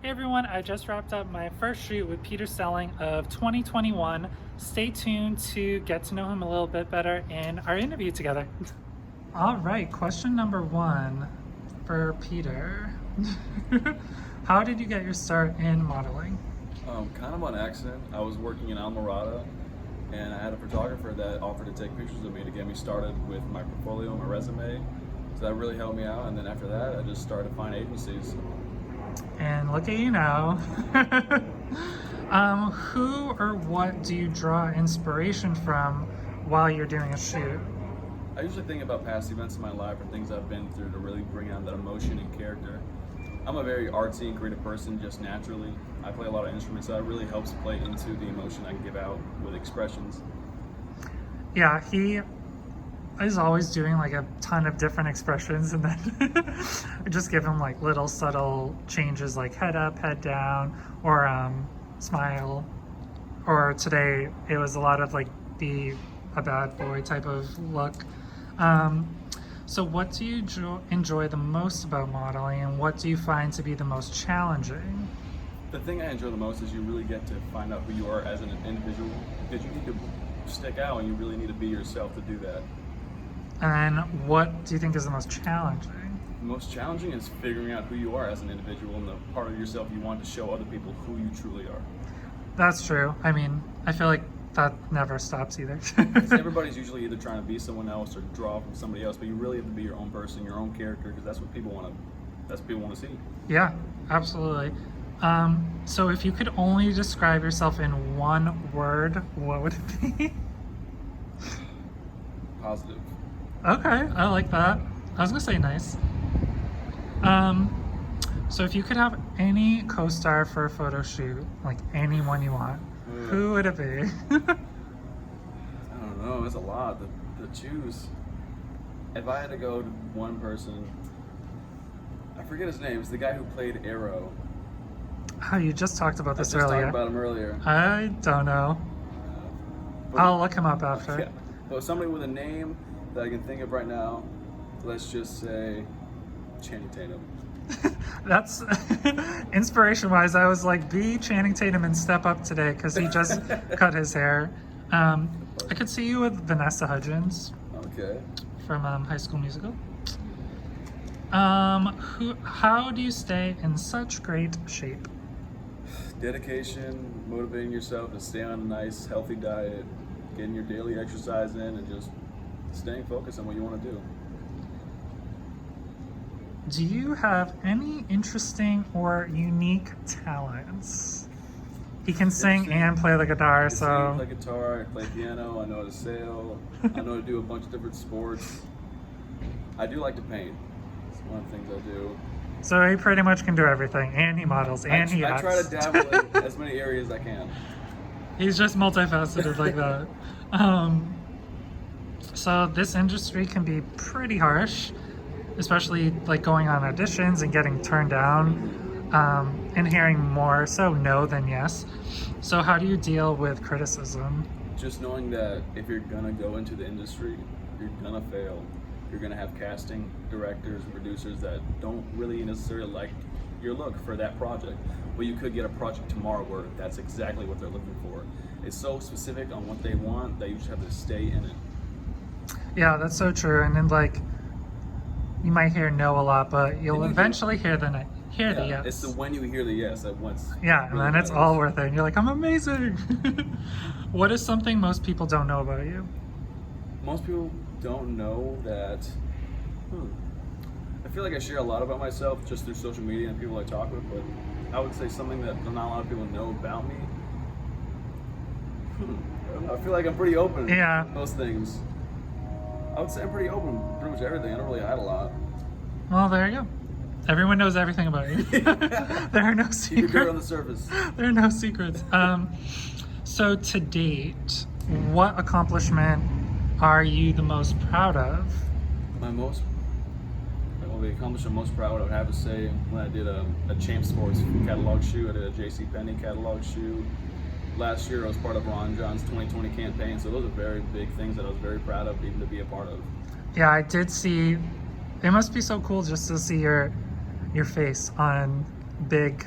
Hey everyone, I just wrapped up my first shoot with Peter Stelling of 2021. Stay tuned to get to know him a little bit better in our interview together. All right, question number one for Peter. How did you get your start in modeling? Kind of on accident. I was working in Almirada, and I had a photographer that offered to take pictures of me to get me started with my portfolio and my resume. So that really helped me out. And then after that, I just started to find agencies. And look at you now. Who or what do you draw inspiration from while you're doing a shoot? I usually think about past events in my life or things I've been through to really bring out that emotion and character. I'm a very artsy and creative person just naturally. I play a lot of instruments, so that really helps play into the emotion I can give out with expressions. Yeah, he is always doing like a ton of different expressions, and then I just give him like little subtle changes like head up, head down, or smile. Or today it was a lot of like be a bad boy type of look. So what do you enjoy the most about modeling, and what do you find to be the most challenging? The thing I enjoy the most is you really get to find out who you are as an individual, because you need to stick out and you really need to be yourself to do that. And what do you think is the most challenging? The most challenging is figuring out who you are as an individual and the part of yourself you want to show other people who you truly are. That's true. I mean, I feel like that never stops either. 'Cause everybody's usually either trying to be someone else or draw from somebody else, but you really have to be your own person, your own character, because that's what people want to see. Yeah, absolutely. So if you could only describe yourself in one word, what would it be? Positive. Okay, I like that. I was gonna say nice. So if you could have any co-star for a photo shoot, like anyone you want, who would it be? I don't know. It's a lot to choose. If I had to go to one person, I forget his name. It's the guy who played Arrow. Oh, you just talked about I this just earlier. talked about him earlier. I don't know. But- I'll look him up after. Yeah. But somebody with a name that I can think of right now, let's just say Channing Tatum. That's inspiration-wise. I was like, be Channing Tatum and step up today because he just cut his hair. I could see you with Vanessa Hudgens Okay. from High School Musical. How do you stay in such great shape? Dedication, motivating yourself to stay on a nice, healthy diet, getting your daily exercise in, and just staying focused on what you want to do. Do you have any interesting or unique talents? He can sing and play the guitar, I so play guitar, I play piano, I know how to sail, I know how to do a bunch of different sports. I do like to paint. It's one of the things I do. so he pretty much can do everything, and he models, and he I acts. try to dabble in as many areas as I can. He's just multifaceted like that. So this industry can be pretty harsh, especially like going on auditions and getting turned down, and hearing more so no than yes. So how do you deal with criticism? Just knowing that if you're gonna go into the industry, you're gonna fail. You're gonna have casting directors and producers that don't really necessarily like your look for that project. But you could get a project tomorrow where that's exactly what they're looking for. It's so specific on what they want that you just have to stay in it. Yeah, that's so true. And then like you might hear no a lot, but you'll And you eventually hear the Yeah, yes. it's the when you hear the yes that once. Yeah, and really then it's matters. all worth it. And you're like, I'm amazing. What is something most people don't know about you? Most people don't know that. I feel like I share a lot about myself just through social media and people I talk with, but I would say something that not a lot of people know about me. I don't know, I feel like I'm pretty open. Yeah. with most things. I would say I'm pretty open pretty much everything. I don't really hide a lot. Well, there you go. Everyone knows everything about you. There are no Keep your dirt on the secrets. surface. There are no secrets. So to date, what accomplishment are you the most proud of? The accomplishment I'm most proud of, I would have to say, when I did a Champ Sports catalog shoe. I did a JCPenney catalog shoe. Last year I was part of Ron John's 2020 campaign, so those are very big things that I was very proud of even to be a part of. Yeah, I did see. It must be so cool just to see your face on big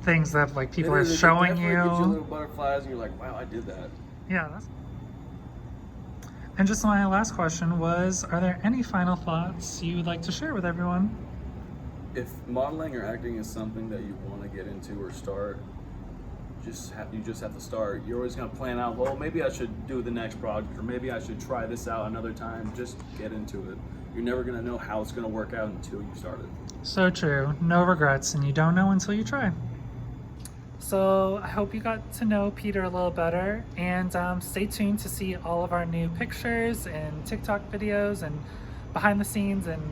things that like people It are is, it showing definitely gives you you. little butterflies, and you're like, wow, I did that. Yeah. And just my last question was, are there any final thoughts you would like to share with everyone? If modeling or acting is something that you want to get into or start, you just have to start. You're always going to plan out, well, maybe I should do the next project, or maybe I should try this out another time. Just get into it. You're never going to know how it's going to work out until you start it. So true. No regrets, and you don't know until you try. So I hope you got to know Peter a little better, and stay tuned to see all of our new pictures and TikTok videos and behind the scenes and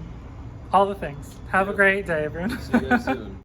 all the things. Have a great day, everyone. See you guys soon.